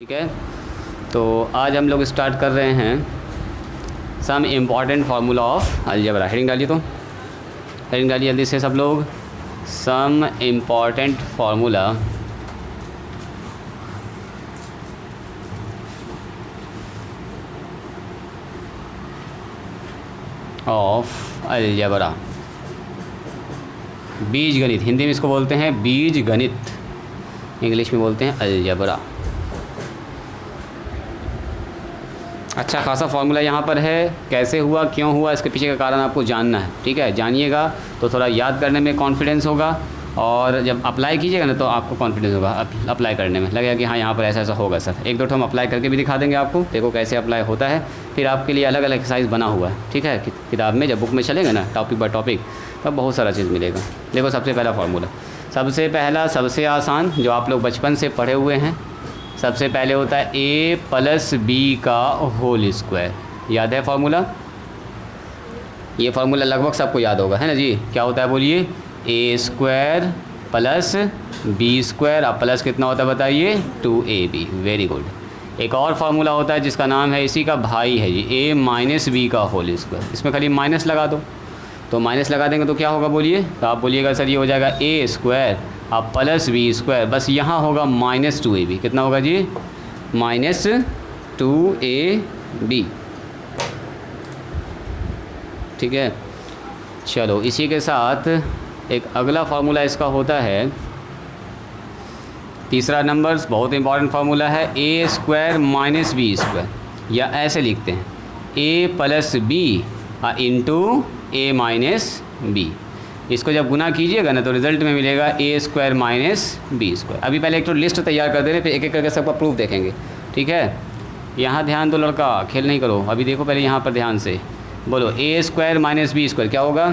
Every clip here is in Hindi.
ठीक है, तो आज हम लोग स्टार्ट कर रहे हैं some important formula of algebra. Heading डालिए, तो हेडिंग डालिए जल्दी से सब लोग। Some important formula of algebra. बीज गणित, हिंदी में इसको बोलते हैं बीज गणित, इंग्लिश में बोलते हैं अलजेब्रा। अच्छा खासा फार्मूला यहाँ पर है। कैसे हुआ, क्यों हुआ, इसके पीछे का कारण आपको जानना है। ठीक है, जानिएगा तो थोड़ा याद करने में कॉन्फिडेंस होगा, और जब अप्लाई कीजिएगा ना तो आपको कॉन्फिडेंस होगा अप्लाई करने में, लगेगा कि हाँ यहाँ पर ऐसा ऐसा होगा सर। एक दो ठो हम अप्लाई करके भी दिखा देंगे आपको, देखो कैसे अप्लाई होता है। फिर आपके लिए अलग अलग एक्सरसाइज बना हुआ है। ठीक है, किताब में जब बुक में चलेगा ना टॉपिक बाय टॉपिक, तब बहुत सारा चीज़ मिलेगा। देखो सबसे पहला फार्मूला, सबसे पहला सबसे आसान जो आप लोग बचपन से पढ़े हुए हैं, सबसे पहले होता है a प्लस बी का होल स्क्वायर। याद है फार्मूला? ये फार्मूला लगभग सबको याद होगा, है ना जी। क्या होता है बोलिए? ए स्क्वायर प्लस बी स्क्वायर। अब प्लस कितना होता है बताइए? 2ab। Very good. एक और फार्मूला होता है जिसका नाम है, इसी का भाई है जी, a माइनस बी का होल स्क्वायर। इसमें खाली माइनस लगा दो, तो माइनस लगा देंगे तो क्या होगा बोलिए? तो आप बोलिएगा सर ये हो जाएगा a स्क्वायर अब प्लस बी स्क्वायर, बस यहाँ होगा माइनस 2ab। कितना होगा जी? Minus 2ab। ठीक है, चलो इसी के साथ एक अगला फार्मूला इसका होता है, तीसरा नंबर बहुत इंपॉर्टेंट फार्मूला है, a square minus B square. या ऐसे लिखते हैं a plus B into a minus b. इसको जब गुना कीजिएगा ना तो रिज़ल्ट में मिलेगा a square minus B square. अभी पहले एक तो लिस्ट तैयार कर दे रहे, फिर एक एक करके सबका प्रूफ देखेंगे। ठीक है, यहाँ ध्यान दो लड़का, खेल नहीं करो। अभी देखो पहले यहाँ पर ध्यान से बोलो, a square minus B square क्या होगा?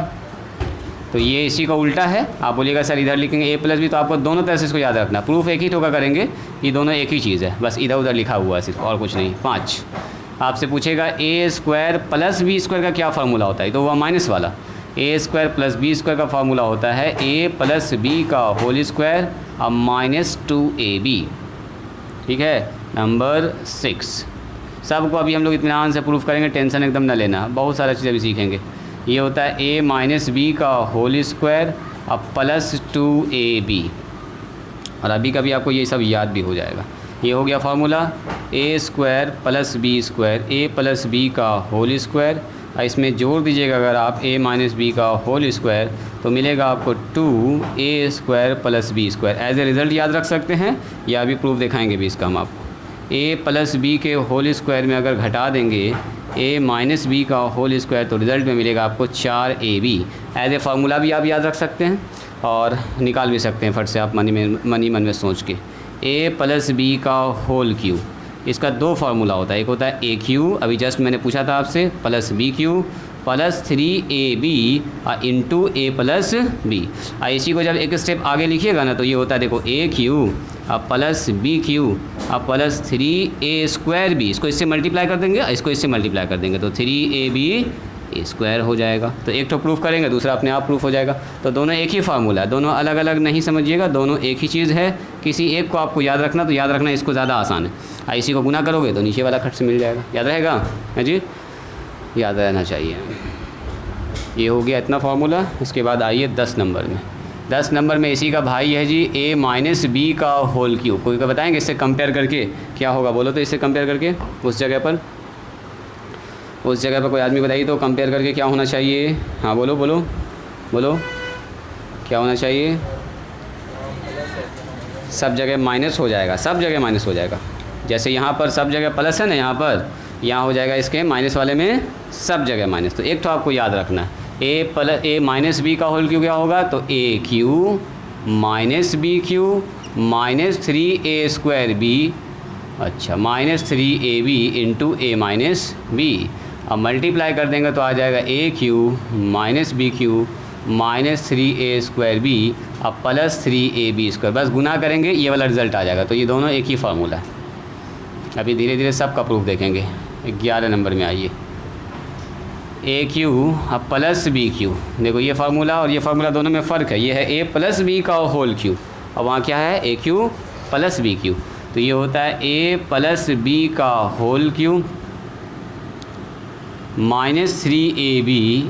तो ये इसी का उल्टा है। आप बोलिएगा सर इधर लिखेंगे a प्लस बी, तो आपको दोनों तरह से इसको याद रखना। प्रूफ एक ही ठोका करेंगे, ये दोनों एक ही चीज़ है, बस इधर उधर लिखा हुआ है सिर्फ, और कुछ नहीं। 5 आपसे पूछेगा a square plus B square का क्या फार्मूला होता है, तो वह माइनस वाला। a square plus B square का फार्मूला होता है a प्लस बी का होल स्क्वायर अब माइनस 2ab। ठीक है, नंबर 6 सबको अभी हम लोग इत्मीनान से प्रूफ करेंगे, टेंशन एकदम ना लेना, बहुत सारा चीज़ अभी सीखेंगे। ये होता है a माइनस बी का होल स्क्वायर अब प्लस 2ab, और अभी कभी आपको ये सब याद भी हो जाएगा। ये हो गया formula, a square plus B square, a plus B का होल स्क्वायर। इसमें जोड़ दीजिएगा अगर आप a माइनस बी का होल स्क्वायर, तो मिलेगा आपको 2a square plus B square. As a result याद रख सकते हैं, या अभी प्रूफ दिखाएंगे भी इसका हम आपको। a प्लस बी के होल स्क्वायर में अगर घटा देंगे a माइनस बी का होल स्क्वायर, तो रिज़ल्ट में मिलेगा आपको 4ab। एज ए फार्मूला भी आप याद रख सकते हैं और निकाल भी सकते हैं फट से आप मनी मन में सोच के। a प्लस बी का होल क्यू, इसका दो फार्मूला होता है, एक होता है ए क्यू, अभी जस्ट मैंने पूछा था आपसे, plus B cube plus 3ab into A plus B. इसी को जब एक स्टेप आगे लिखिएगा ना तो ये होता है, देखो ए क्यू अब प्लस बी क्यू अब प्लस 3a स्क्वायर बी। इसको इससे मल्टीप्लाई कर देंगे, इसको इससे मल्टीप्लाई कर देंगे तो 3ab स्क्वायर हो जाएगा। तो एक तो प्रूफ करेंगे, दूसरा अपने आप प्रूफ हो जाएगा। तो दोनों एक ही फार्मूला है, दोनों अलग अलग नहीं समझिएगा, दोनों एक ही चीज़ है। किसी एक को आपको याद रखना तो याद रखना इसको ज़्यादा आसान है। इसी को गुना करोगे तो नीचे वाला खट से मिल जाएगा, याद रहेगा? है जी, याद रहना चाहिए। ये हो गया इतना फार्मूला। इसके बाद आइए 10 नंबर में। 10 नंबर में इसी का भाई है जी a माइनस बी का होल क्यूब। कोई को बताएंगे इससे कंपेयर करके क्या होगा? बोलो तो इससे कंपेयर करके उस जगह पर कोई आदमी बताइए तो कंपेयर करके क्या होना चाहिए? हाँ बोलो बोलो बोलो, क्या होना चाहिए? सब जगह माइनस हो जाएगा, सब जगह माइनस हो जाएगा। जैसे यहाँ पर सब जगह प्लस है ना, यहाँ हो जाएगा इसके माइनस वाले में सब जगह माइनस। तो एक तो आपको याद रखना है, a माइनस बी का होल क्यू क्या होगा? तो a cube minus B cube minus 3a square B, अच्छा minus 3ab into a minus B. अब मल्टीप्लाई कर देंगे तो आ जाएगा a cube minus B cube minus 3a square B अब प्लस 3ab स्क्वायर। बस गुना करेंगे ये वाला रिज़ल्ट आ जाएगा। तो ये दोनों एक ही फार्मूला है। अभी धीरे धीरे सबका प्रूफ देखेंगे। 11 नंबर में आइए, ए क्यू अब प्लस बी क्यू। देखो ये फार्मूला और ये फार्मूला दोनों में फ़र्क है। ये है a प्लस बी का होल क्यू, और वहाँ क्या है? A cube plus B cube. तो ये होता है a प्लस बी का whole cube -3ab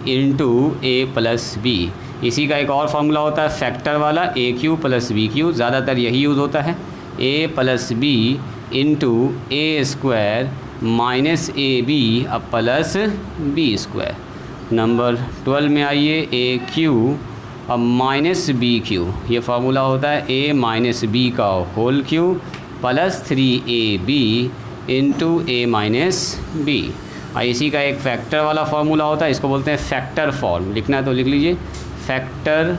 into a plus B. इसी का एक और फार्मूला होता है फैक्टर वाला a cube plus B cube, ज़्यादातर यही यूज़ होता है। a plus B into A square minus A B अब प्लस बी स्क्वायर। नंबर 12 में आइए a क्यू अब माइनस बी क्यू, ये फार्मूला होता है a माइनस बी का whole cube plus 3ab into a minus B. इसी का एक फैक्टर वाला फार्मूला होता है, इसको बोलते हैं फैक्टर फॉर्म। लिखना है तो लिख लीजिए फैक्टर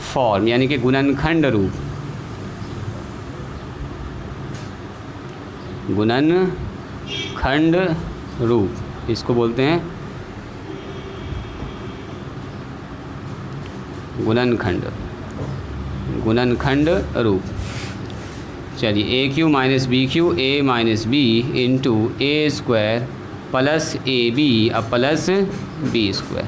फॉर्म, यानी कि गुणनखंड रूप। गुणनखंड रूप इसको बोलते हैं गुणनखंड रूप। चलिए a cube minus B cube a minus B into A square plus A B अब प्लस बी स्क्वायर।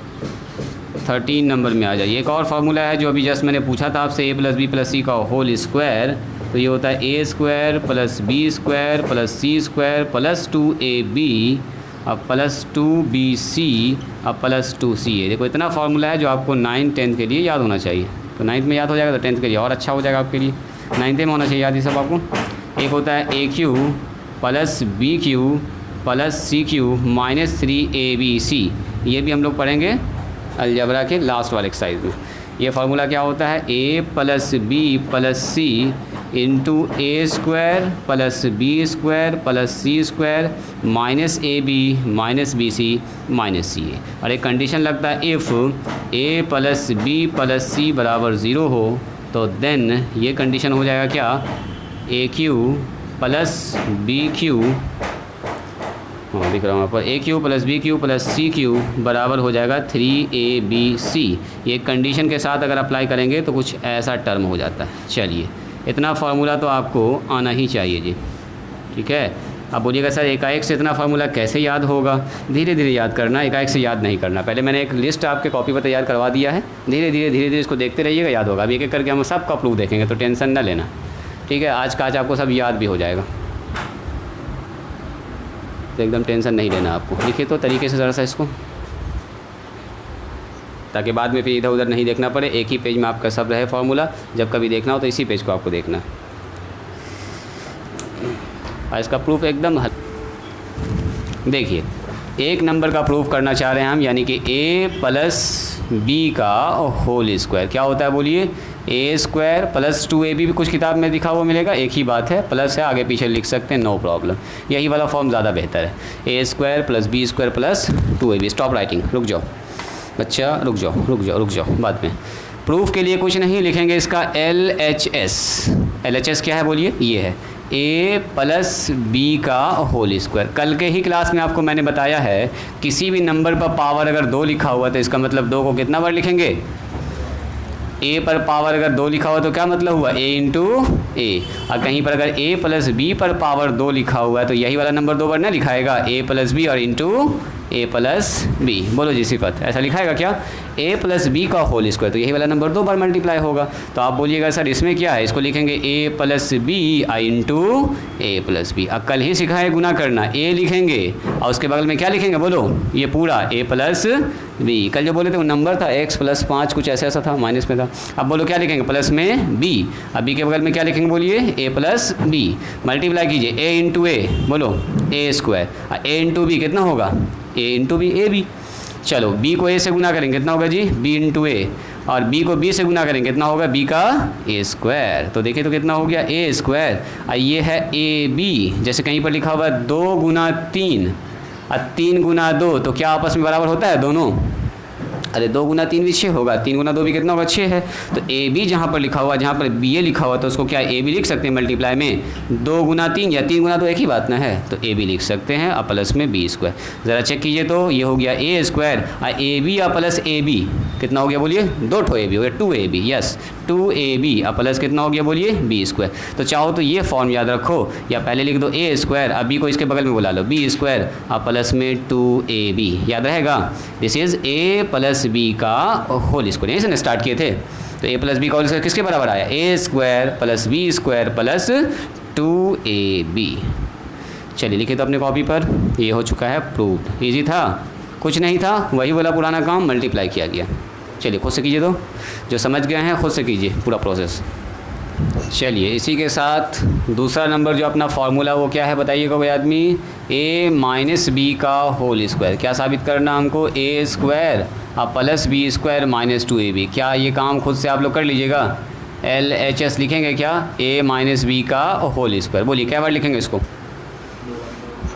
13 नंबर में आ जाइए। एक और फार्मूला है जो अभी जस्ट मैंने पूछा था आपसे, a plus B plus C का होल स्क्वायर। तो ये होता है a square plus B square plus C square plus 2ab अब प्लस 2bc अब प्लस 2ca। देखो इतना फार्मूला है जो आपको 9th 10th के लिए याद होना चाहिए। तो 9th में याद हो जाएगा तो 10th के लिए और अच्छा हो जाएगा आपके लिए। 9th में होना चाहिए याद ये सब आपको। एक होता है a cube plus B cube plus C cube minus 3abc, ये भी हम लोग पढ़ेंगे अलजबरा के लास्ट वाले एक्सरसाइज में। ये फार्मूला क्या होता है a plus B plus c into A square plus B square plus C square minus A b minus b c minus c a. और एक कंडीशन लगता है if a plus B plus c बराबर 0 हो तो देन ये कंडीशन हो जाएगा क्या, a cube plus B cube, हाँ दिख रहा हूँ यहाँ पर, a cube plus B cube plus C cube बराबर हो जाएगा 3abc। ये कंडीशन के साथ अगर अप्लाई करेंगे तो कुछ ऐसा टर्म हो जाता है। चलिए इतना फार्मूला तो आपको आना ही चाहिए जी, ठीक है। अब बोलिएगा सर एकाएक से इतना फार्मूला कैसे याद होगा? धीरे धीरे याद करना, एकाएक से याद नहीं करना। पहले मैंने एक लिस्ट आपके कॉपी पर तैयार करवा दिया है, धीरे धीरे इसको देखते रहिएगा, याद होगा। अब एक एक करके हम सबका प्रूफ देखेंगे तो टेंशन ना लेना, ठीक है। आज का आज आपको सब याद भी हो जाएगा, तो एकदम टेंशन नहीं लेना आपको। लिखिए तो तरीके से ज़रा सा इसको, ताकि बाद में फिर इधर उधर नहीं देखना पड़े। एक ही पेज में आपका सब रहे फार्मूला, जब कभी देखना हो तो इसी पेज को आपको देखना है। और इसका प्रूफ एकदम देखिए, एक नंबर का प्रूफ करना चाह रहे हैं हम, यानी कि a प्लस बी का होल स्क्वायर क्या होता है बोलिए, a स्क्वायर प्लस 2ab भी कुछ किताब में लिखा हुआ मिलेगा, एक ही बात है, प्लस है, आगे पीछे लिख सकते हैं, नो प्रॉब्लम। यही वाला फॉर्म ज़्यादा बेहतर है, a square plus B square plus 2ab। Stop writing, रुक जाओ बच्चा, रुक जाओ बाद में। प्रूफ के लिए कुछ नहीं लिखेंगे, इसका LHS क्या है बोलिए, ये है a प्लस बी का होल स्क्वायर। कल के ही क्लास में आपको मैंने बताया है, किसी भी नंबर पर पावर अगर 2 लिखा हुआ तो इसका मतलब 2 को कितना बार लिखेंगे, a पर पावर अगर 2 लिखा हुआ तो क्या मतलब हुआ, a इंटू ए। और कहीं पर अगर a प्लस बी पर पावर 2 लिखा हुआ है तो यही वाला नंबर 2 बार ना लिखाएगा, a प्लस बी और इंटू a प्लस बी। बोलो जी सिफत, ऐसा लिखाएगा क्या, a प्लस बी का होल स्क्वायर, तो यही वाला नंबर 2 बार मल्टीप्लाई होगा। तो आप बोलिएगा सर इसमें क्या है, इसको लिखेंगे a प्लस बी आई इंटू ए प्लस बी। अब कल ही सिखाए गुना करना, a लिखेंगे और उसके बगल में क्या लिखेंगे बोलो, ये पूरा a प्लस बी। कल जो बोले थे वो नंबर था x प्लस 5 कुछ ऐसा था, माइनस में था। अब बोलो क्या लिखेंगे, प्लस में b, अब b के बगल में क्या लिखेंगे बोलिए, a प्लस बी। मल्टीप्लाई कीजिए a इंटू ए, बोलो a square, a into B कितना होगा, a into B, A B. चलो b को a से गुना करेंगे कितना होगा जी, b इंटू ए, और b को b से गुना करेंगे कितना होगा, b का a स्क्वायर। तो देखिए तो कितना हो गया a स्क्वायर, और ये है ए बी। जैसे कहीं पर लिखा हुआ है 2 गुना 3 और 3 गुना 2, तो क्या आपस में बराबर होता है दोनों, अरे 2 गुना 3 भी 6 होगा, 3 गुना 2 भी कितना होगा, 6 है। तो ए बी जहाँ पर लिखा हुआ, जहाँ पर बी ए लिखा हुआ तो उसको क्या ए बी लिख सकते हैं मल्टीप्लाई में, 2 गुना 3 या 3 गुना 2 एक ही बात ना है, तो ए बी लिख सकते हैं, और प्लस में बी स्क्वायर। ज़रा चेक कीजिए तो ये हो गया ए स्क्वायर और ए बी और प्लस ए बी कितना हो गया बोलिए, 2 ठो ए बी हो गया, 2ab, यस 2ab और प्लस कितना हो गया बोलिए, बी स्क्वायर। तो चाहो तो ये फॉर्म याद रखो, या पहले लिख दो a स्क्वायर, अब b को इसके बगल में बुला लो, b स्क्वायर और प्लस में 2ab, याद रहेगा। This is a plus B का होल स्क्वायर, यहीं से स्टार्ट किए थे। तो a प्लस बी का होल स्क्वायर किसके बराबर आया, a square plus B square plus 2ab। चलिए लिखे तो अपने कॉपी पर, ये हो चुका है प्रूव्ड। ईजी था, कुछ नहीं था, वही वाला पुराना काम मल्टीप्लाई किया गया। चलिए खुद से कीजिए, तो जो समझ गए हैं खुद से कीजिए पूरा प्रोसेस। चलिए इसी के साथ दूसरा नंबर जो अपना फार्मूला वो क्या है बताइएगा कोई आदमी, a माइनस बी का होल स्क्वायर। क्या साबित करना हमको, a स्क्वायर अब plus B square minus 2ab। क्या ये काम खुद से आप लोग कर लीजिएगा, LHS लिखेंगे क्या, a माइनस बी का होल स्क्वायर। बोलिए क्या बार लिखेंगे इसको,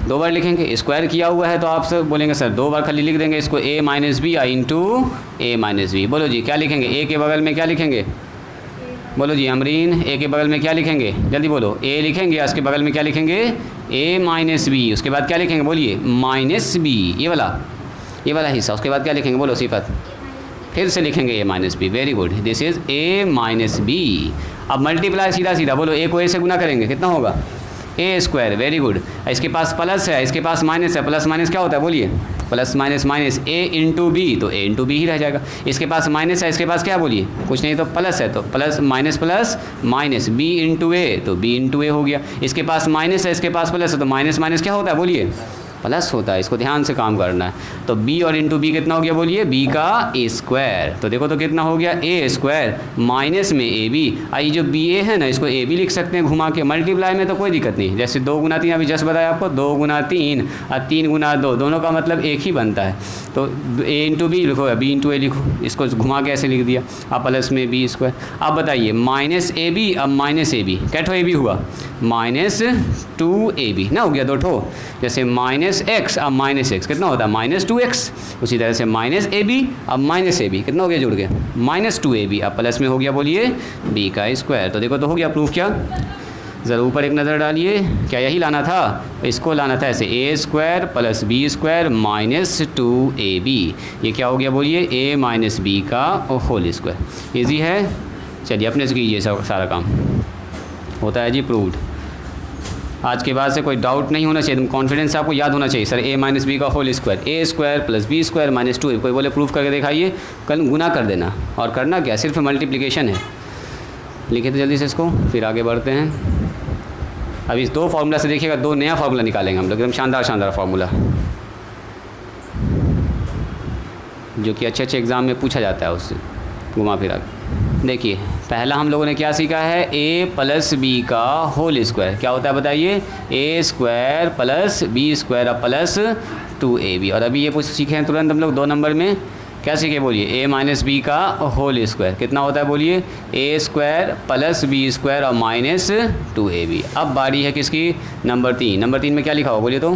2 बार लिखेंगे। स्क्वायर किया हुआ है तो आप सब बोलेंगे सर 2 बार खाली लिख देंगे इसको, a minus B into a minus B. बोलो जी क्या लिखेंगे, a के बगल में क्या लिखेंगे, बोलो जी अमरीन, a के बगल में क्या लिखेंगे, जल्दी बोलो, a लिखेंगे, उसके बगल में क्या लिखेंगे, a माइनस बी, उसके बाद क्या लिखेंगे बोलिए, माइनस बी, ये वाला हिस्सा, उसके बाद क्या लिखेंगे बोलो सिफत, फिर से लिखेंगे a minus B. Very good, this is a minus B. अब मल्टीप्लाई सीधा सीधा बोलो, a को a से गुना करेंगे, कितना होगा, a स्क्वायर। वेरी गुड, इसके पास प्लस है, इसके पास माइनस है, प्लस माइनस क्या होता है बोलिए, plus minus minus, a into B, तो a इंटू बी ही रह जाएगा। इसके पास माइनस है, इसके पास क्या बोलिए, कुछ नहीं तो प्लस है, तो plus minus minus, b into a, तो b इंटू a हो गया। इसके पास माइनस है, इसके पास प्लस है, तो माइनस माइनस क्या होता है बोलिए, प्लस होता है। इसको ध्यान से काम करना है। तो b और इंटू बी कितना हो गया बोलिए, b का a स्क्वायर। तो देखो तो कितना हो गया, a स्क्वायर माइनस में ab। ये जो b a है ना, इसको a भी लिख सकते हैं घुमा के, मल्टीप्लाई में तो कोई दिक्कत नहीं। जैसे 2 गुना 3 अभी जस्ट बताया आपको, 2 गुना 3 और 3 गुना 2, दोनों का मतलब एक ही बनता है। तो a इंटू बी लिखो, b इंटू a लिखो, इसको घुमा के ऐसे लिख दिया। अब प्लस में b स्क्वायर। अब बताइए माइनस ए बी, अब माइनस ए बी, क्या ठो ए बी हुआ, माइनस 2ab ना, हो गया 2 ठो। जैसे माइनस x अब माइनस x, कितना होता है माइनस 2x। उसी तरह से माइनस ab अब माइनस ab, कितना हो गया जुड़ गया, माइनस 2ab। अब प्लस में हो गया बोलिए b का स्क्वायर। तो देखो तो हो गया प्रूफ। क्या ज़रा ऊपर एक नज़र डालिए, क्या यही लाना था, इसको लाना था ऐसे, a square plus b square minus 2ab। ये क्या हो गया बोलिए, a माइनस b का होल स्क्वायर। ईजी है। चलिए अपने से कीजिए सारा काम, होता है जी प्रूव्ड। आज के बाद से कोई डाउट नहीं होना चाहिए, कॉन्फिडेंस आपको याद होना चाहिए। सर a माइनस बी का whole square, a square plus b square minus 2। कोई बोले प्रूफ करके दिखाइए, कल गुना कर देना। और करना क्या, सिर्फ मल्टीप्लिकेशन है। लिखे तो जल्दी से इसको, फिर आगे बढ़ते हैं। अब इस 2 फार्मूला से देखिएगा, 2 नया फार्मूला निकालेंगे हम लोग, एकदम शानदार फार्मूला, जो कि अच्छे एग्ज़ाम में पूछा जाता है उससे घुमा फिरा। देखिए पहला हम लोगों ने क्या सीखा है, a प्लस बी का होल स्क्वायर। क्या होता है बताइए, a square plus B square plus 2ab। और अभी ये कुछ सीखे हैं तुरंत हम लोग 2 नंबर में, क्या सीखे बोलिए, a माइनस बी का होल स्क्वायर कितना होता है बोलिए, a square plus B square और माइनस 2ab। अब बारी है किसकी, नंबर 3। नंबर 3 में क्या लिखा हो बोलिए तो,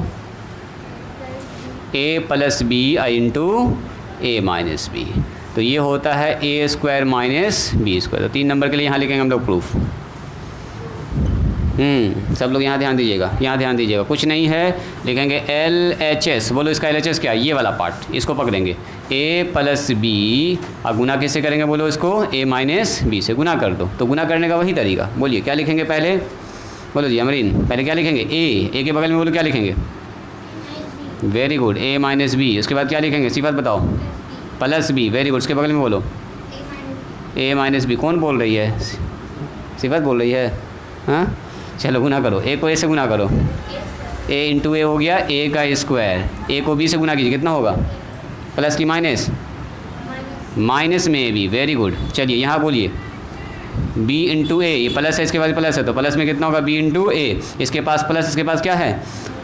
a plus B into a minus B. तो ये होता है a square minus B square. तो 3 नंबर के लिए यहाँ लिखेंगे हम लोग प्रूफ। सब लोग यहाँ ध्यान दीजिएगा, यहाँ ध्यान दीजिएगा, कुछ नहीं है, लिखेंगे LHS। बोलो इसका LHS क्या है, ये वाला पार्ट, इसको पकड़ेंगे, a प्लस बी। अब गुना किससे करेंगे बोलो इसको, a माइनस बी से गुना कर दो। तो गुना करने का वही तरीका, बोलिए क्या लिखेंगे पहले, बोलो जी अमरीन, पहले क्या लिखेंगे, a के बगल में बोलो क्या लिखेंगे, very good, a minus B. उसके बाद क्या लिखेंगे, सिफत बताओ, प्लस बी। वेरी गुड, उसके बगल में बोलो a माइनस बी। कौन बोल रही है, सिफत बोल रही है, हाँ चलो गुना करो, a को a से गुना करो, a इंटू a हो गया a का स्क्वायर, a को b से गुना कीजिए, कितना होगा, प्लस की माइनस, माइनस में a b। वेरी गुड, चलिए यहाँ बोलिए b इंटू a, ये प्लस है, इसके बाद प्लस है, तो प्लस में कितना होगा b इंटू a। इसके पास प्लस, इसके पास क्या है,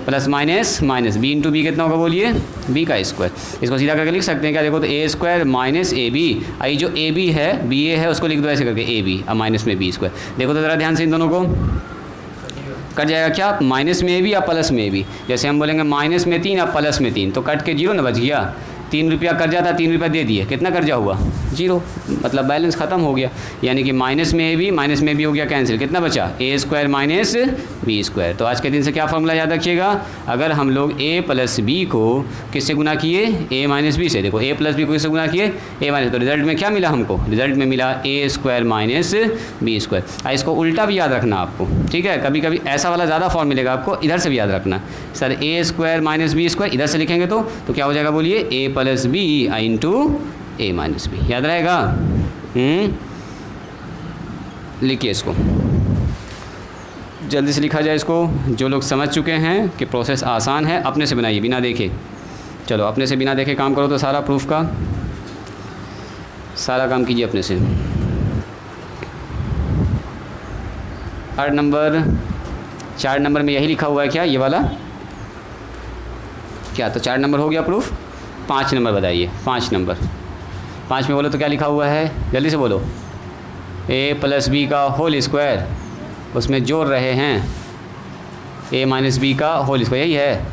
plus minus minus, b into B कितना होगा बोलिए, b का स्क्वायर। इसको सीधा करके लिख सकते हैं क्या, देखो तो a square minus A b. आई जो a b है, b a है, उसको लिख दो ऐसे करके a b और माइनस में b स्क्वायर। देखो तो ज़रा ध्यान से इन दोनों को, कट जाएगा क्या, माइनस में a b या प्लस में a b। जैसे हम बोलेंगे माइनस में 3 या प्लस में 3, तो कट के 0 ना बच गया, 3 रुपया कर्जा था, 3 रुपया दे दिए, कितना कर्जा हुआ, 0, मतलब बैलेंस ख़त्म हो गया। यानी कि माइनस में भी हो गया कैंसिल, कितना बचा, a square minus B square. तो आज के दिन से क्या फॉर्मूला याद रखिएगा, अगर हम लोग a प्लस बी को किससे गुना किए, a माइनस बी से। देखो a प्लस बी को किससे गुना किए, a माइनस, तो रिजल्ट में क्या मिला हमको, रिजल्ट में मिला a square minus B square. इसको उल्टा भी याद रखना आपको, ठीक है, कभी कभी ऐसा वाला ज़्यादा फॉर्म मिलेगा आपको, इधर से भी याद रखना। Sir a square minus B square इधर से लिखेंगे तो क्या हो जाएगा बोलिए, a plus B into a minus B, याद रहेगा। लिखिए इसको, जल्दी से लिखा जाए इसको। जो लोग समझ चुके हैं कि प्रोसेस आसान है, अपने से बनाइए बिना देखे। चलो अपने से बिना देखे काम करो तो सारा प्रूफ का सारा काम कीजिए अपने से। 8 नंबर 4 नंबर में यही लिखा हुआ है क्या, ये वाला क्या? तो 4 नंबर हो गया प्रूफ। 5 नंबर बताइए। 5 नंबर 5 में बोलो तो क्या लिखा हुआ है, जल्दी से बोलो। a प्लस बी का होल स्क्वायर, उसमें जोड़ रहे हैं a माइनस बी का होल स्क्वायर, यही है,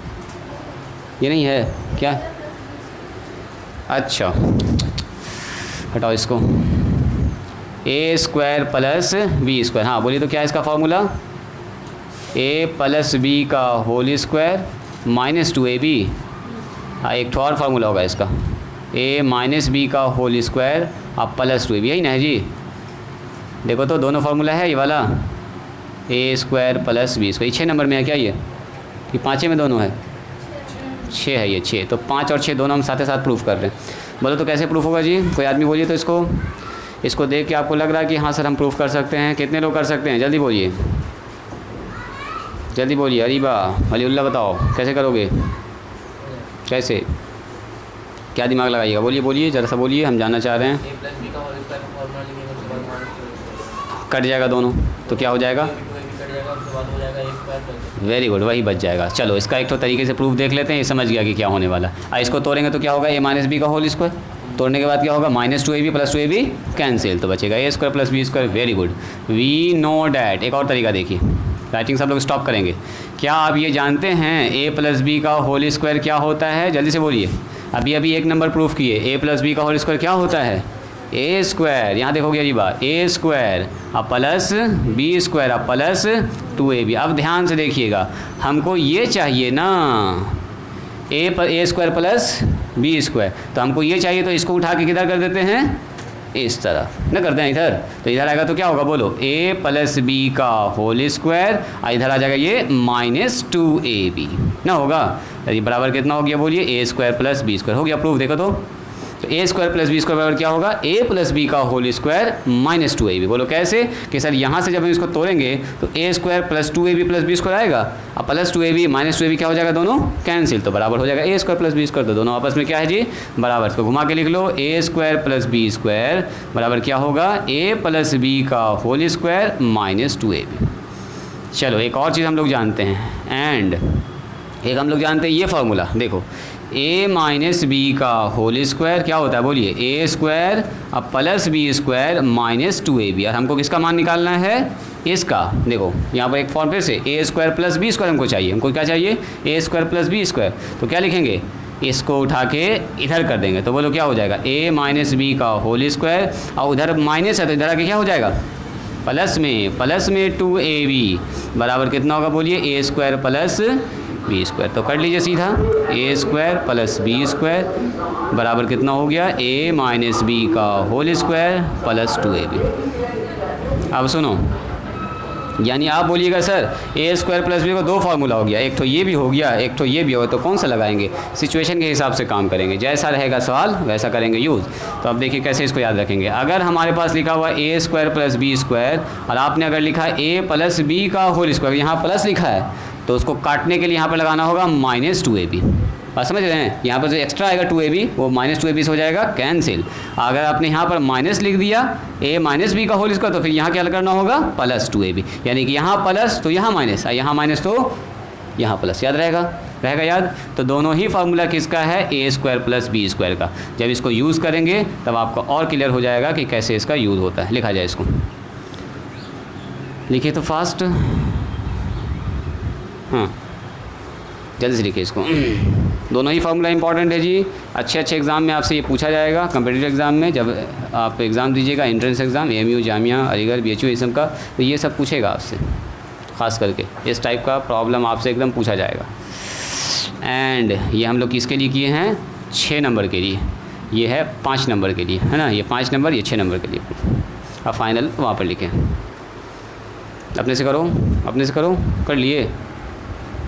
ये नहीं है क्या? अच्छा हटाओ इसको। a square plus B square, हाँ बोलिए तो क्या है इसका फॉर्मूला? a प्लस बी का होल स्क्वायर माइनस 2ab। हाँ एक और फार्मूला होगा इसका, a माइनस बी का होल स्क्वायर अब प्लस 2ab, यही ना है जी? देखो तो दोनों फार्मूला है ये वाला, a square plus B square. 6 number में है क्या ये, कि 5 में दोनों है? 6 है ये, 6। तो 5 और 6 दोनों हम साथ साथ प्रूफ कर रहे हैं। बोलो तो कैसे प्रूफ होगा जी? कोई आदमी बोलिए तो इसको देख के आपको लग रहा है कि हाँ सर हम प्रूफ कर सकते हैं। कितने लोग कर सकते हैं, जल्दी बोलिए, जल्दी बोलिए। अरीबा अलीउल्ला बताओ कैसे करोगे, कैसे, क्या दिमाग लगाइएगा? बोलिए बोलिए ज़रा सा बोलिए, हम जानना चाह रहे हैं। कट जाएगा दोनों तो क्या हो जाएगा? वेरी गुड, वही बच जाएगा। चलो इसका एक तो तरीके से प्रूफ देख लेते हैं, ये समझ गया कि क्या होने वाला। इसको तोड़ेंगे तो क्या होगा, a माइनस बी का होल स्क्वायर। तोड़ने के बाद क्या होगा, minus 2ab plus 2ab cancel, तो बचेगा a square plus B square. Very good, we know that. एक और तरीका देखिए, राइटिंग सब लोग स्टॉप करेंगे। क्या आप ये जानते हैं a प्लस बी का होल स्क्वायर क्या होता है? जल्दी से बोलिए। अभी 1 नंबर प्रूफ किए, a प्लस बी का होल स्क्वायर क्या होता है? a स्क्वायर, यहाँ देखोगे अरीबा, a स्क्वायर अब प्लस बी स्क्वायर अब प्लस 2ab। अब ध्यान से देखिएगा, हमको ये चाहिए ना a square plus B square, तो हमको ये चाहिए, तो इसको उठा के किधर कर देते हैं, इस तरह ना करते हैं इधर। तो इधर आएगा तो क्या होगा बोलो, a प्लस बी का होल स्क्वायर, इधर आ जाएगा ये माइनस 2ab ना होगा। ये बराबर कितना हो गया बोलिए, a square plus B square हो गया। प्रूफ देखो तो a square plus B square बराबर क्या होगा, a प्लस बी का होल स्क्वायर माइनस 2ab। बोलो कैसे, कि सर यहाँ से जब हम इसको तोड़ेंगे तो a square plus 2ab plus B square आएगा, अब प्लस 2ab माइनस 2ab क्या हो जाएगा, दोनों कैंसिल, तो बराबर हो जाएगा a square plus B square. तो दोनों आपस में क्या है जी, बराबर। इसको घुमा के लिख लो, a square plus B square बराबर क्या होगा, a प्लस बी का होल स्क्वायर माइनस 2ab। चलो एक और चीज़ हम लोग जानते हैं, एंड एक हम लोग जानते हैं ये फार्मूला। देखो a माइनस बी का होल स्क्वायर क्या होता है बोलिए, a स्क्वायर अब plus B square minus 2ab। और हमको किसका मान निकालना है, इसका। देखो यहाँ पर एक फॉर्म फिर से, a square plus B square हमको चाहिए। हमको क्या चाहिए, a square plus B square. तो क्या लिखेंगे, इसको उठा के इधर कर देंगे, तो बोलो क्या हो जाएगा, a माइनस बी का होल स्क्वायर, और उधर माइनस है तो इधर आके क्या हो जाएगा, प्लस में 2ab बराबर कितना होगा बोलिए, a square plus B square. तो कर लीजिए सीधा, a square plus B square बराबर कितना हो गया, a माइनस बी का होल स्क्वायर प्लस 2ab। अब सुनो, यानी आप बोलिएगा sir a square plus B का 2 फार्मूला हो गया, एक तो ये भी हो गया, एक तो ये भी होगा, तो कौन सा लगाएंगे? सिचुएशन के हिसाब से काम करेंगे, जैसा रहेगा सवाल वैसा करेंगे यूज़। तो अब देखिए कैसे इसको याद रखेंगे। अगर हमारे पास लिखा हुआ a square plus B square, और आपने अगर लिखा a प्लस बी का होल स्क्वायर, यहाँ प्लस लिखा है, तो उसको काटने के लिए यहाँ पर लगाना होगा माइनस 2ab। बात समझ रहे हैं, यहाँ पर जो एक्स्ट्रा आएगा 2ab वो माइनस 2ab से हो जाएगा कैंसिल। अगर आपने यहाँ पर माइनस लिख दिया a माइनस बी का होल स्क्वायर, तो फिर यहाँ क्या करना होगा, प्लस 2ab। यानी कि यहाँ प्लस तो यहाँ माइनस, यहाँ माइनस तो यहाँ प्लस। याद रहेगा याद। तो दोनों ही फार्मूला किसका है, a square plus B square का। जब इसको यूज़ करेंगे तब आपको और क्लियर हो जाएगा कि कैसे इसका यूज़ होता है। लिखा जाए इसको, लिखिए तो फास्ट, हाँ जल्दी से लिखिए इसको। दोनों ही फार्मूला इंपॉर्टेंट है जी। अच्छे एग्ज़ाम में आपसे ये पूछा जाएगा, कम्पिटिटिव एग्ज़ाम में जब आप एग्ज़ाम दीजिएगा, entrance exam AMU Jamia Aligarh BHU ये सब का, तो ये सब पूछेगा आपसे, ख़ास करके इस टाइप का प्रॉब्लम आपसे एकदम पूछा जाएगा। एंड ये हम लोग किसके लिए किए हैं, 6 नंबर के लिए, ये है 5 नंबर के लिए, है ना, ये 5 नंबर, ये 6 नंबर के लिए। अब फाइनल वहाँ पर लिखें, अपने से करो, कर लिए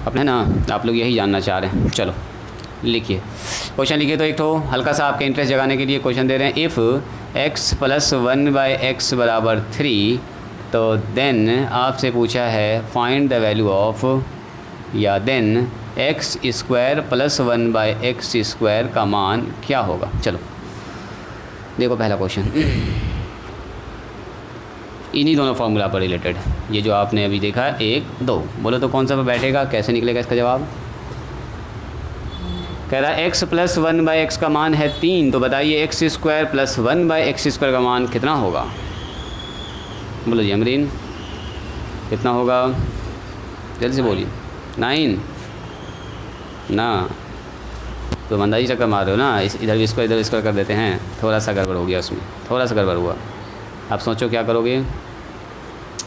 अपने ना, आप लोग यही जानना चाह रहे हैं। चलो लिखिए क्वेश्चन, लिखिए। तो एक तो हल्का सा आपके इंटरेस्ट जगाने के लिए क्वेश्चन दे रहे हैं, इफ़ x प्लस 1/x बराबर 3, तो देन आपसे पूछा है फाइंड द वैल्यू ऑफ, या then X square plus 1/x² का मान क्या होगा। चलो देखो पहला क्वेश्चन इन्हीं दोनों फार्मूला पर रिलेटेड, ये जो आपने अभी देखा 1 2, बोलो तो कौन सा पर बैठेगा, कैसे निकलेगा इसका जवाब। कह रहा है x प्लस 1/x का मान है 3, तो बताइए एक्स स्क्वायर प्लस 1/x² का मान कितना होगा। बोलो जी अमरीन कितना होगा, जल्दी से बोलिए। 9 ना, तो मंदाजी चक्कर मार रहे हो ना, इधर भी स्क्वायर इधर स्क्वायर कर देते हैं, थोड़ा सा गड़बड़ हो गया उसमें, थोड़ा सा गड़बड़ हुआ। आप सोचो क्या करोगे,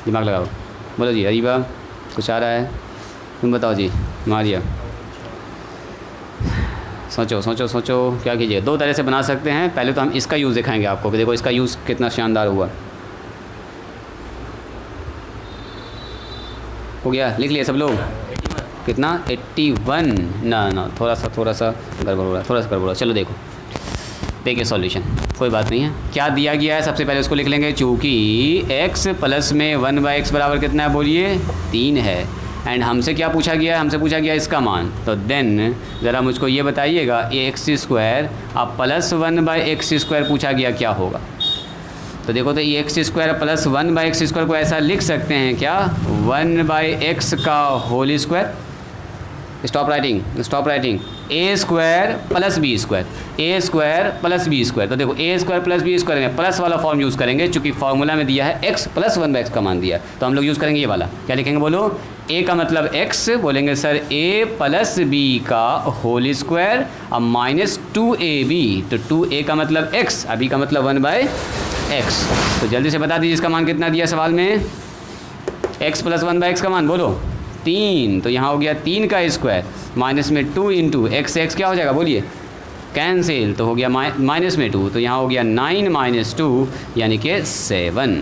दिमाग लगाओ। बोलो जी अरीबा कुछ आ रहा है, तुम बताओ जी मारिया, सोचो सोचो सोचो क्या कीजिए। 2 तरह से बना सकते हैं, पहले तो हम इसका यूज़ दिखाएंगे आपको कि देखो इसका यूज़ कितना शानदार हुआ। हो गया, लिख लिया सब लोग, कितना 81 ना थोड़ा सा गड़बड़ हो रहा है, थोड़ा सा गड़बड़ हो रहा है। चलो देखिए सॉल्यूशन, कोई बात नहीं है। क्या दिया गया है सबसे पहले उसको लिख लेंगे, चूँकि x प्लस में 1/x बराबर कितना है बोलिए 3 है, एंड हमसे क्या पूछा गया है, हमसे पूछा गया इसका मान। तो देन ज़रा मुझको ये बताइएगा x² अब प्लस 1/x² पूछा गया क्या होगा। तो देखो तो ये x² प्लस 1/x² को ऐसा लिख सकते हैं क्या, 1/x का whole square. Stop writing a² plus b², a² plus b²। तो देखो a² प्लस b² में प्लस वाला फॉर्म यूज़ करेंगे, चूँकि फार्मूला में दिया है x प्लस 1/x का मान दिया है, तो हम लोग यूज़ करेंगे ये वाला। क्या लिखेंगे बोलो, a का मतलब x, बोलेंगे सर a प्लस b का होल स्क्वायर अब माइनस 2ab, तो 2a का मतलब x, b का मतलब 1/x। तो जल्दी से बता दीजिए इसका मान कितना दिया सवाल में, x प्लस 1/x का मान बोलो 3, तो यहाँ हो गया 3 का स्क्वायर माइनस में 2 इंटू x क्या हो जाएगा बोलिए कैंसिल, तो हो गया माइनस में 2, तो यहाँ हो गया 9 माइनस 2 यानी कि 7,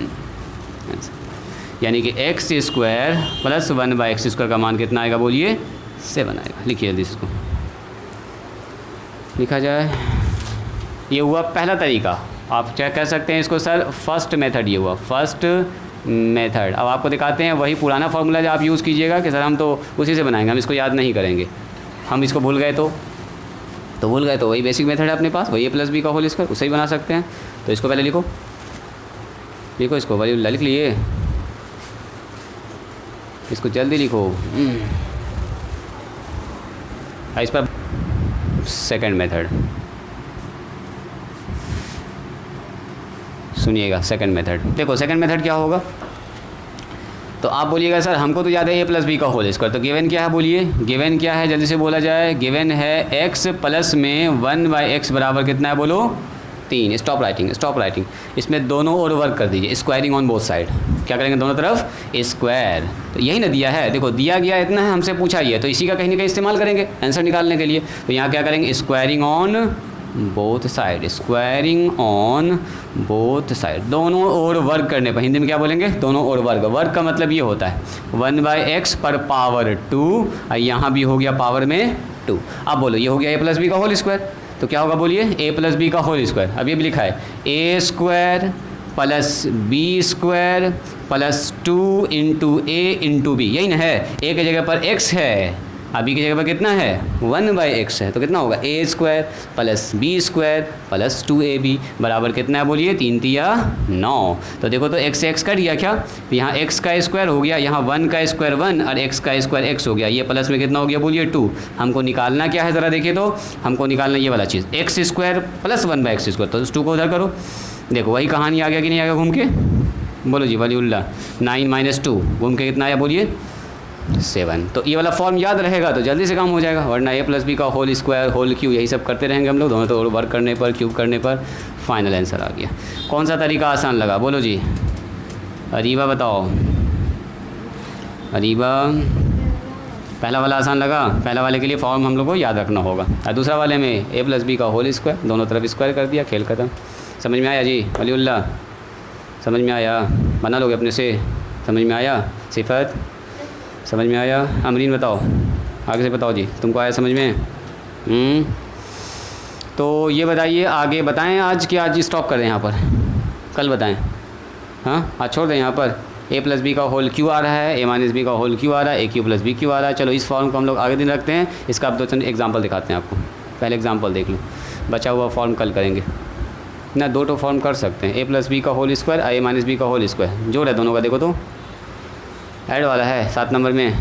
यानी कि x² प्लस 1/x² का मान कितना आएगा बोलिए 7 आएगा। लिखिए जल्दी इसको, लिखा जाए। ये हुआ पहला तरीका, आप क्या कह सकते हैं इसको सर फर्स्ट मेथड, ये हुआ फर्स्ट मेथड। अब आपको दिखाते हैं वही पुराना फार्मूला जो आप यूज़ कीजिएगा कि सर हम तो उसी से बनाएंगे, हम इसको याद नहीं करेंगे, हम इसको भूल गए तो वही बेसिक मेथड है अपने पास, वही a प्लस b का होल स्क्वायर, उससे ही बना सकते हैं। तो इसको पहले लिखो इसको वही लिख लिए, इसको जल्दी लिखो। इस पर सेकंड मेथड सुनिएगा, सेकंड मेथड देखो, सेकंड मेथड क्या होगा। तो आप बोलिएगा सर हमको तो याद है a प्लस बी का होल स्क्वायर, तो गिवन क्या है बोलिए, गिवन क्या है जल्दी से बोला जाए, गिवन है x प्लस में 1/x बराबर कितना है बोलो 3। स्टॉप राइटिंग, इसमें दोनों ओर वर्क कर दीजिए, स्क्वायरिंग ऑन बोथ साइड। क्या करेंगे दोनों तरफ स्क्वायर, तो यही ना दिया है, देखो दिया गया इतना है, हमसे पूछा ही है, तो इसी का कहीं ना कहीं इस्तेमाल करेंगे आंसर निकालने के लिए। तो यहाँ क्या करेंगे, squaring on both side, squaring on both side, दोनों ओर वर्क करने पर, हिंदी में क्या बोलेंगे, दोनों ओर वर्क का मतलब ये होता है 1/x पर पावर 2, और यहाँ भी हो गया पावर में 2। अब बोलो ये हो गया a प्लस बी का होल स्क्वायर, तो क्या होगा बोलिए a प्लस बी का होल स्क्वायर। अब ये भी लिखा है a² plus b² plus 2 into a into b, यही ना है, a की जगह पर x है, अभी की जगह पर कितना है 1/x है, तो कितना होगा a² plus b² plus 2ab बराबर कितना है बोलिए 3 तिया 9। तो देखो तो x से x कट गया क्या, तो यहाँ x का स्क्वायर हो गया, यहाँ 1 का स्क्वायर 1 और x का स्क्वायर x हो गया, ये प्लस में कितना हो गया बोलिए 2। हमको निकालना क्या है ज़रा देखिए, तो हमको निकालना ये वाला चीज़ x² प्लस 1/x², तो उस 2 को उधर करो, देखो वही कहानी आ गया कि नहीं आ गया घूम के, बोलो जी वलीउल्लाह 9 माइनस 2 घूम के कितना आया बोलिए 7। तो ये वाला फॉर्म याद रहेगा तो जल्दी से काम हो जाएगा, वरना a प्लस बी का होल स्क्वायर होल क्यूब यही सब करते रहेंगे हम लोग, दोनों तो वर्क करने पर क्यूब करने पर फाइनल आंसर आ गया। कौन सा तरीका आसान लगा बोलो जी, अरीबा बताओ, अरीबा पहला वाला आसान लगा, पहला वाले के लिए फॉर्म हम लोग को याद रखना होगा, और दूसरा वाले में a प्लस बी का होल स्क्वायर दोनों तरफ स्क्वायर कर दिया, खेल खत्म। समझ में आया जी वलीउल्लाह, समझ में आया, बना लोगे अपने से, समझ में आया, सिफत समझ में आया, अमरीन बताओ, आगे से बताओ जी तुमको आया समझ में। तो ये बताइए आगे बताएं आज कि आज स्टॉप कर दें यहाँ पर, कल बताएं, हाँ आज छोड़ दें यहाँ पर, ए प्लस बी का होल क्यू आ रहा है, ए माइनस बी का होल क्यू आ रहा है, A cube plus B Q आ रहा है। चलो इस फॉर्म को हम लोग आगे दिन रखते हैं। इसका आप 2-3 एग्जाम्पल दिखाते हैं आपको। पहले एग्जाम्पल देख लो, बचा हुआ फॉर्म कल करेंगे ना। 2 तो फॉर्म कर सकते हैं, ए प्लस बी का होल स्क्वायर, ए माइनस बी का होल स्क्वायर, जोड़ है दोनों का। देखो तो ऐड वाला है 7 नंबर में,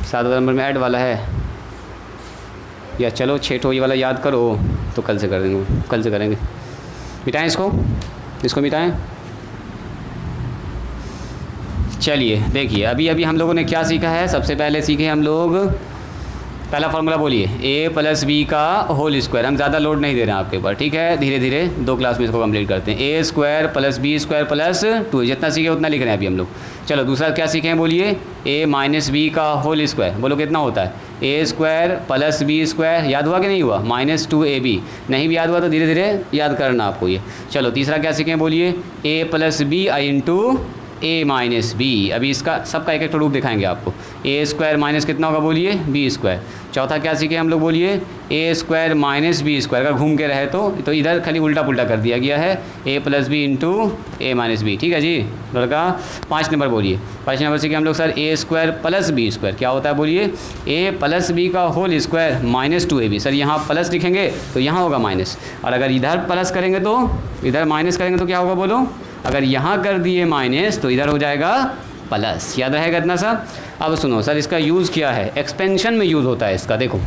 7 नंबर में ऐड वाला है। या चलो 6 ये वाला याद करो तो कल से कर देंगे, कल से करेंगे। मिटाएं इसको मिटाएं। चलिए देखिए, अभी हम लोगों ने क्या सीखा है। सबसे पहले सीखे हम लोग, पहला फार्मूला बोलिए, ए प्लस बी का होल स्क्वायर। हम ज़्यादा लोड नहीं दे रहे हैं आपके ऊपर, ठीक है। धीरे धीरे 2 क्लास में इसको कंप्लीट करते हैं। A square plus B square plus 2, जितना सीखे उतना लिख रहे हैं अभी हम लोग। चलो दूसरा क्या सीखे हैं बोलिए, ए माइनस बी का होल स्क्वायर। बोलो कितना होता है, ए स्क्वायर प्लस बी स्क्वायर। याद हुआ कि नहीं हुआ, -2ab। नहीं भी याद हुआ तो धीरे धीरे याद करना आपको ये। चलो तीसरा क्या सीखें बोलिए, ए प्लस बी इंटू ए माइनस बी। अभी इसका सबका एक रूप दिखाएंगे आपको। ए स्क्वायर माइनस कितना होगा बोलिए, बी स्क्वायर। चौथा क्या सीखे हम लोग बोलिए, ए स्क्वायर माइनस बी स्क्वायर। अगर घूम के रहे तो इधर खाली उल्टा पुल्टा कर दिया गया है, ए प्लस बी इंटू ए माइनस बी। ठीक है जी लड़का। 5 नंबर बोलिए, 5 नंबर सीखे हम लोग सर, ए स्क्वायर प्लस बी स्क्वायर। क्या होता है बोलिए, ए प्लस बी का होल स्क्वायर -2ab। सर यहाँ प्लस लिखेंगे तो यहाँ होगा माइनस, और अगर इधर प्लस करेंगे तो इधर माइनस करेंगे तो क्या होगा बोलो। अगर यहाँ कर दिए माइनस तो इधर हो जाएगा प्लस। याद रहेगा इतना सा। अब सुनो सर, इसका यूज़ क्या है, एक्सपेंशन में यूज़ होता है इसका। देखो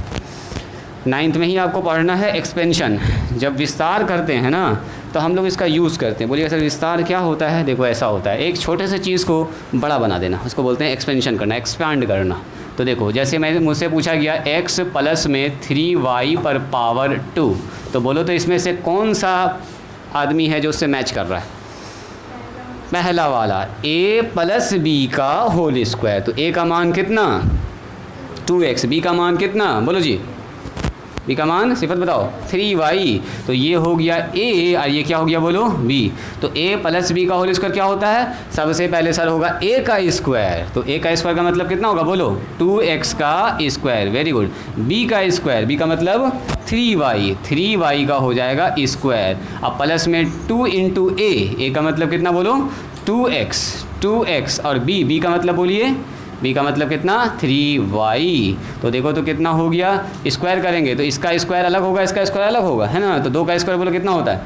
9th में ही आपको पढ़ना है एक्सपेंशन। जब विस्तार करते हैं ना तो हम लोग इसका यूज़ करते हैं। बोलिए सर विस्तार क्या होता है। देखो ऐसा होता है, एक छोटे से चीज़ को बड़ा बना देना, उसको बोलते हैं एक्सपेंशन करना, एक्सपैंड करना। तो देखो जैसे मुझसे पूछा गया x प्लस में 3y पर पावर 2, तो बोलो तो इसमें से कौन सा आदमी है जो उससे मैच कर रहा है। पहला वाला, a प्लस बी का होल स्क्वायर। तो a का मान कितना 2x, b का मान कितना बोलो जी, b का मान सिफत बताओ 3y। तो ये हो गया a और ये क्या हो गया बोलो b। तो a प्लस बी का होल स्क्वायर क्या होता है, सबसे पहले सर होगा a का स्क्वायर। तो a का स्क्वायर का मतलब कितना होगा बोलो 2x का स्क्वायर। Very good. b का स्क्वायर, b का मतलब 3y का हो जाएगा स्क्वायर। अब प्लस में 2 इंटू ए का मतलब कितना बोलो 2x और b का मतलब बोलिए, b का मतलब कितना 3y। तो देखो तो कितना हो गया, स्क्वायर करेंगे तो इसका स्क्वायर अलग होगा, इसका स्क्वायर अलग होगा, है ना। तो 2 का स्क्वायर बोलो कितना होता है,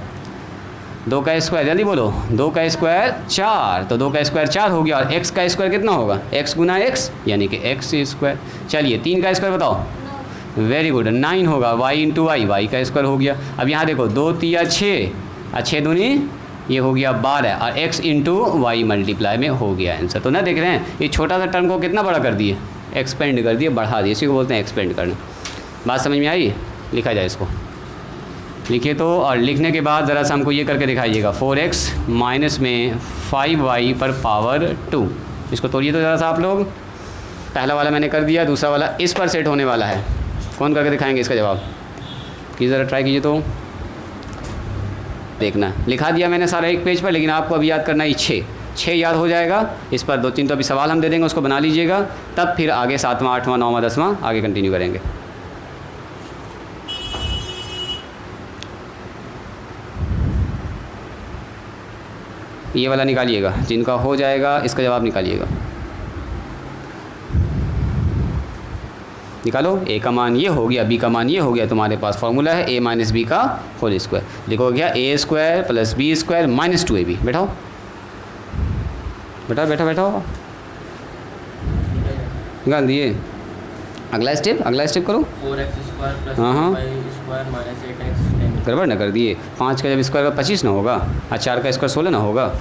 2 का स्क्वायर जल्दी बोलो, 2 का स्क्वायर 4। तो 2 का स्क्वायर 4 हो गया। और x का स्क्वायर कितना होगा, x गुना x यानी कि x स्क्वायर। चलिए 3 का स्क्वायर बताओ, वेरी गुड 9 होगा, y इंटू वाई का स्क्वायर हो गया। अब यहाँ देखो 2 3 6 और 6 दूनी ये हो गया 12 और x इंटू वाई मल्टीप्लाई में हो गया आंसर। तो ना देख रहे हैं, ये छोटा सा टर्म को कितना बड़ा कर दिए, एक्सपेंड कर दिए, बढ़ा दिए। इसी को बोलते हैं एक्सपेंड करना। बात समझ में आई, लिखा जाए इसको, लिखिए तो। और लिखने के बाद ज़रा सा हमको ये करके दिखाइएगा, 4x माइनस में 5y पर पावर 2। इसको तोड़िए तो ज़रा सा आप लोग। पहला वाला मैंने कर दिया, दूसरा वाला इस पर सेट होने वाला है। कौन करके दिखाएंगे इसका जवाब, कि ज़रा ट्राई कीजिए तो देखना। लिखा दिया मैंने सारा एक पेज पर, लेकिन आपको अभी याद करना ही 6 याद हो जाएगा। इस पर 2-3 तो अभी सवाल हम दे देंगे, उसको बना लीजिएगा। तब फिर आगे 7वां 8वां 9वां 10वां आगे कंटिन्यू करेंगे। ये वाला निकालिएगा, जिनका हो जाएगा इसका जवाब निकालिएगा। निकालो, a का मान ये हो गया, b का मान ये हो गया। तुम्हारे पास फॉर्मूला है a माइनस बी का होल स्क्वायर। लिखो गया a square plus B square minus 2ab। बैठाओ बेटा, बैठाओ, निकाल दिए। अगला स्टेप करो। 4x स्क्वायर प्लस हाँ 5 स्क्वायर माइनस 8x। गड़बड़ ना कर दिए। 5 का जब स्क्वायर का 25 ना होगा, और 4 का स्क्वायर 16 ना होगा।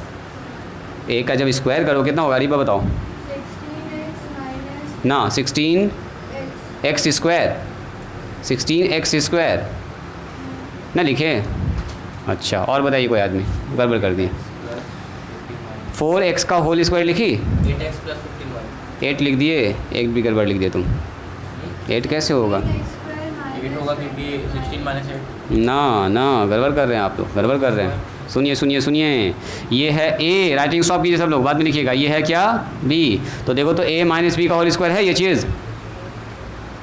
a का जब स्क्वायर करो कितना होगा, अरीबा बताओ 16x ना, 16x स्क्वायर ना लिखे। अच्छा और बताइए, कोई आदमी गड़बड़ कर दिए। 4x का होल स्क्वायर लिखी, 8x प्लस 15y। 8 लिख दिए, एक भी गड़बड़ लिख दिए तुम। 8 कैसे होगा, 8 होगा क्योंकि 16 माइनस 8। ना गड़बड़ कर रहे हैं आप लोग, गड़बड़ कर रहे हैं। सुनिए, ये है a, राइटिंग स्टॉप कीजिए सब लोग, बाद में लिखिएगा। ये है क्या b। तो देखो तो a माइनस बी का होल स्क्वायर है ये चीज़।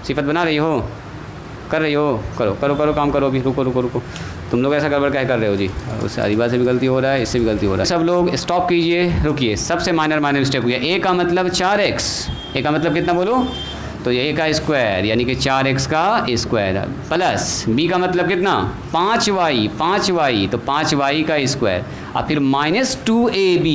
सिफत बना रही हो, कर रही हो, करो काम करो, अभी रुको। तुम लोग ऐसा गड़बड़ क्या कर रहे हो जी? उससे अरीबा से भी गलती हो रहा है, इससे भी गलती हो रहा है। सब लोग स्टॉप कीजिए, रुकिए। सबसे माइनर स्टेप हुआ ए का मतलब 4x, ए का मतलब कितना बोलो? तो ये a का स्क्वायर यानी कि 4x का स्क्वायर प्लस b का मतलब कितना? 5y, तो 5y का स्क्वायर और फिर -2ab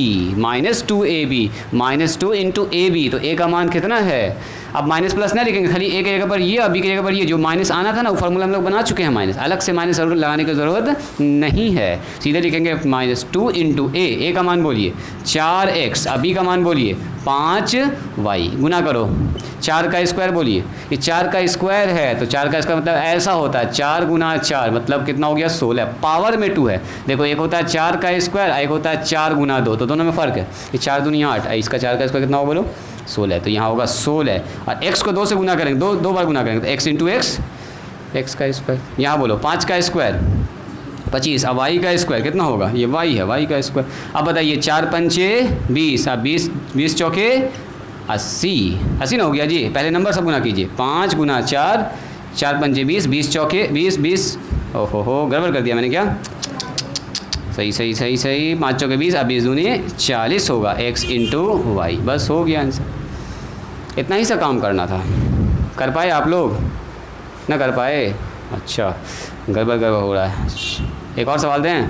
इंटू ab, तो a का मान कितना है? अब माइनस प्लस ना लिखेंगे, खाली a की जगह पर ये और b की जगह पर ये, जो माइनस आना था ना वो फार्मूला हम लोग बना चुके हैं माइनस, अलग से माइनस लगाने की ज़रूरत नहीं है, सीधे लिखेंगे -2 इंटू a का मान बोलिए 4x, और b का मान बोलिए 5y, गुना करो 4 का स्क्वायर बोलिए, ये 4 का स्क्वायर है तो 4 का स्क्वायर मतलब ऐसा होता है 4 गुना 4 मतलब कितना हो गया? 16, पावर में 2 है। देखो एक होता है 4 का स्क्वायर, एक होता है 4 गुना 2, तो दोनों में फ़र्क है। ये 4 दूनी 8, इसका 4 का स्क्वायर कितना होगा बोलो? 16, तो यहाँ होगा 16 और x को 2 से गुना करेंगे, दो बार गुना करेंगे तो x इंटू x का स्क्वायर, यहाँ बोलो 5 का स्क्वायर 25, अब y का स्क्वायर कितना होगा? ये y है, y का स्क्वायर। अब बताइए 4 पंचे 20, अब 20 चौके 80 ना हो गया जी? पहले नंबर सब गुना कीजिए, 5 गुना 4, 4 पंचे 20, 20 चौके 20, ओहो गड़बड़ कर दिया मैंने क्या? सही 5 चौके 20, अब 20 दूनी 40 होगा x इंटू वाई, बस हो गया आंसर। इतना ही सा काम करना था, कर पाए आप लोग? ना कर पाए? अच्छा, गड़बड़ हो रहा है। एक और सवाल दें?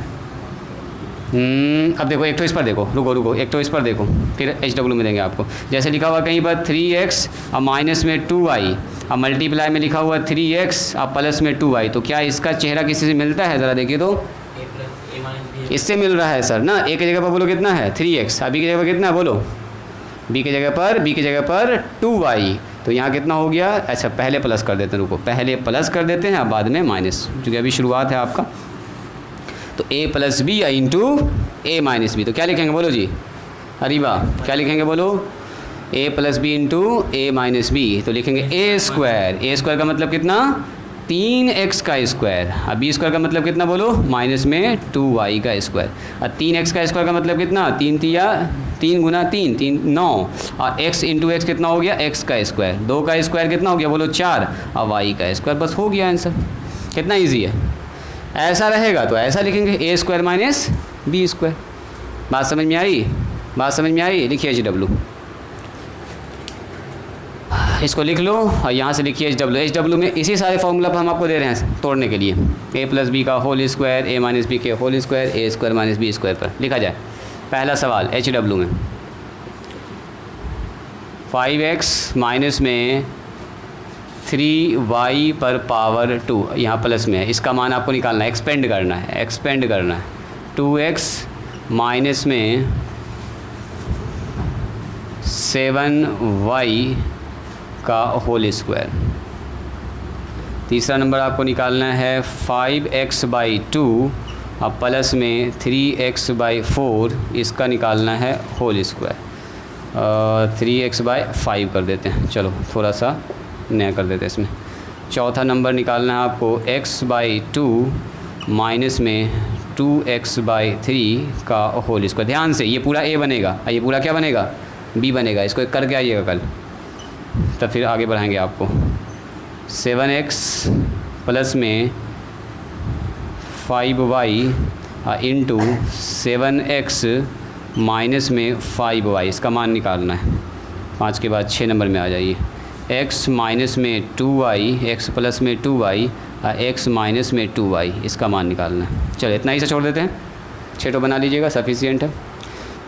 अब देखो एक तो इस पर देखो, रुको एक तो इस पर देखो, फिर HW में देंगे आपको। जैसे लिखा हुआ कहीं पर 3x और माइनस में 2y, अब मल्टीप्लाई में लिखा हुआ 3x और प्लस में 2y, तो क्या इसका चेहरा किसी से मिलता है? ज़रा देखिए तो, इससे मिल रहा है सर ना। a की जगह पर बोलो कितना है? 3x, अब b की जगह पर कितना है बोलो? b की जगह पर 2y, तो यहाँ कितना हो गया? अच्छा पहले प्लस कर देते हैं, रुको पहले प्लस कर देते हैं, अब बाद में माइनस, क्योंकि अभी शुरुआत है आपका। तो a plus B into a minus B, तो क्या लिखेंगे बोलो जी? अरीबा क्या लिखेंगे बोलो? a plus B into a minus B, तो लिखेंगे a स्क्वायर का मतलब कितना? 3x का स्क्वायर, अब b स्क्वायर का मतलब कितना बोलो? माइनस में 2y का स्क्वायर, और 3x का स्क्वायर का मतलब कितना? 3 गुना 3 9, और x इंटू एक्स कितना हो गया? x का स्क्वायर, 2 का स्क्वायर कितना हो गया बोलो? 4, और y का स्क्वायर, बस हो गया आंसर। कितना ईजी है। ऐसा रहेगा तो ऐसा लिखेंगे a square minus b square. बात समझ में आई? लिखिए HW, इसको लिख लो और यहाँ से लिखिए HW में इसी सारे फॉर्मूला पर हम आपको दे रहे हैं तोड़ने के लिए। a प्लस बी का whole square, a minus b के whole square, a square minus B square पर लिखा जाए। पहला सवाल HW में 5x माइनस में 3y पर पावर 2, यहाँ प्लस में है, इसका मान आपको निकालना है, एक्सपेंड करना है। 2x माइनस में 7y का होल स्क्वायर। तीसरा नंबर आपको निकालना है 5x/2 और प्लस में 3x/4, इसका निकालना है होल स्क्वायर। 3x/5 कर देते हैं, चलो थोड़ा सा नया कर देते हैं इसमें। चौथा नंबर निकालना है आपको x/2 माइनस में 2x/3 का होल स्क्वायर। ध्यान से, ये पूरा a बनेगा और ये पूरा क्या बनेगा? b बनेगा। इसको एक करके आइएगा कल, तब फिर आगे बढ़ाएंगे आपको। 7x प्लस में 5y इंटू 7x माइनस में 5y, इसका मान निकालना है। 5 के बाद 6 नंबर में आ जाइए। x माइनस में 2y, x प्लस में 2y और x माइनस में 2y, इसका मान निकालना है। चलो इतना ही से छोड़ देते हैं, 6 तो बना लीजिएगा, सफिशिएंट है।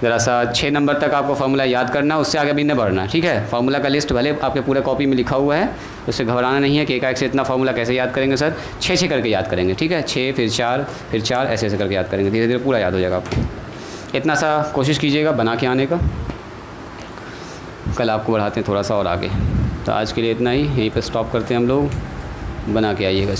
ज़रा सा 6 नंबर तक आपको फार्मूला याद करना, उससे आगे भी नहीं बढ़ना, ठीक है। फार्मूला का लिस्ट भले आपके पूरे कॉपी में लिखा हुआ है, उससे घबराना नहीं है कि एक से इतना फार्मूला कैसे याद करेंगे सर। 6 करके याद करेंगे, ठीक है। 6 फिर 4 फिर 4 ऐसे करके याद करेंगे, धीरे धीरे पूरा याद हो जाएगा आपको। इतना सा कोशिश कीजिएगा बना के आने का, कल आपको बढ़ाते हैं थोड़ा सा और आगे। तो आज के लिए इतना ही, यहीं पर स्टॉप करते हैं हम लोग। बना के आइएगा।